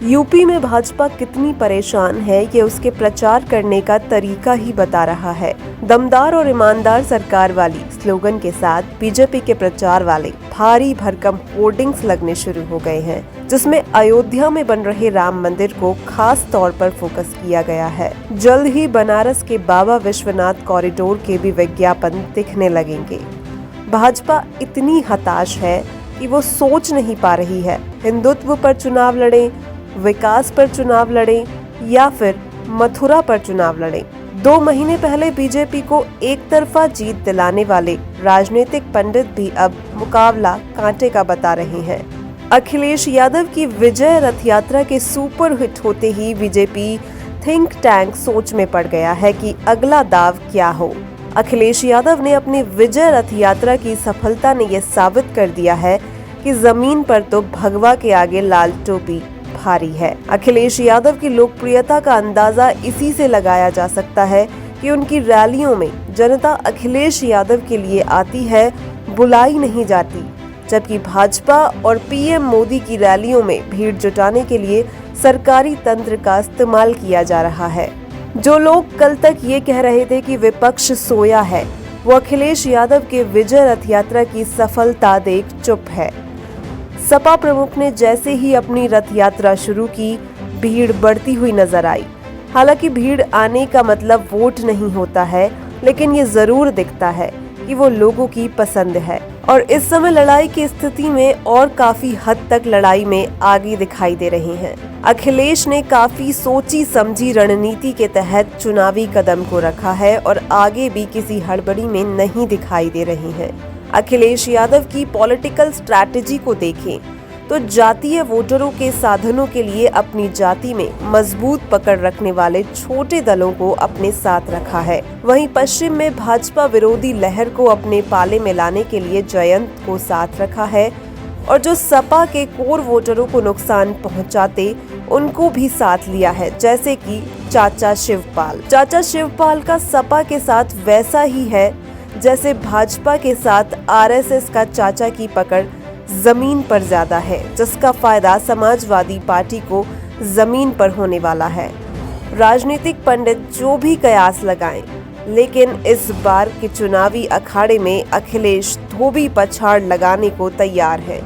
UP में भाजपा कितनी परेशान है ये उसके प्रचार करने का तरीका ही बता रहा है। दमदार और ईमानदार सरकार वाली स्लोगन के साथ बीजेपी के प्रचार वाले भारी भरकम होर्डिंग्स लगने शुरू हो गए हैं, जिसमें अयोध्या में बन रहे राम मंदिर को खास तौर पर फोकस किया गया है। जल्द ही बनारस के बाबा विश्वनाथ कॉरिडोर के भी विज्ञापन दिखने लगेंगे। भाजपा इतनी हताश है कि वो सोच नहीं पा रही है हिंदुत्व पर चुनाव लड़े, विकास पर चुनाव लड़ें या फिर मथुरा पर चुनाव लड़ें। 2 महीने पहले बीजेपी को एक तरफा जीत दिलाने वाले राजनीतिक पंडित भी अब मुकाबला कांटे का बता रहे हैं। अखिलेश यादव की विजय रथ यात्रा के सुपर हिट होते ही बीजेपी थिंक टैंक सोच में पड़ गया है कि अगला दाव क्या हो। अखिलेश यादव ने अपनी विजय रथ यात्रा की सफलता ने यह साबित कर दिया है कि जमीन पर तो भगवा के आगे लाल टोपी भारी है। अखिलेश यादव की लोकप्रियता का अंदाजा इसी से लगाया जा सकता है कि उनकी रैलियों में जनता अखिलेश यादव के लिए आती है, बुलाई नहीं जाती, जबकि भाजपा और पीएम मोदी की रैलियों में भीड़ जुटाने के लिए सरकारी तंत्र का इस्तेमाल किया जा रहा है। जो लोग कल तक ये कह रहे थे कि विपक्ष सोया है, वो अखिलेश यादव के विजय रथ यात्रा की सफलता देख चुप है। सपा प्रमुख ने जैसे ही अपनी रथ यात्रा शुरू की, भीड़ बढ़ती हुई नजर आई। हालांकि भीड़ आने का मतलब वोट नहीं होता है, लेकिन ये जरूर दिखता है कि वो लोगों की पसंद है। और इस समय लड़ाई की स्थिति में और काफी हद तक लड़ाई में आगे दिखाई दे रहे हैं। अखिलेश ने काफी सोची समझी रणनीति के तहत चुनावी कदम को रखा है और आगे भी किसी हड़बड़ी में नहीं दिखाई दे रहे हैं। अखिलेश यादव की पॉलिटिकल स्ट्रैटेजी को देखें तो जातीय वोटरों के साधनों के लिए अपनी जाति में मजबूत पकड़ रखने वाले छोटे दलों को अपने साथ रखा है। वहीं पश्चिम में भाजपा विरोधी लहर को अपने पाले में लाने के लिए जयंत को साथ रखा है और जो सपा के कोर वोटरों को नुकसान पहुंचाते उनको भी साथ लिया है, जैसे कि चाचा शिवपाल। चाचा शिवपाल का सपा के साथ वैसा ही है जैसे भाजपा के साथ आरएसएस का चाचा की पकड़ जमीन पर ज्यादा है, जिसका फायदा समाजवादी पार्टी को जमीन पर होने वाला है। राजनीतिक पंडित जो भी कयास लगाएं, लेकिन इस बार के चुनावी अखाड़े में अखिलेश धोबी पछाड़ लगाने को तैयार है।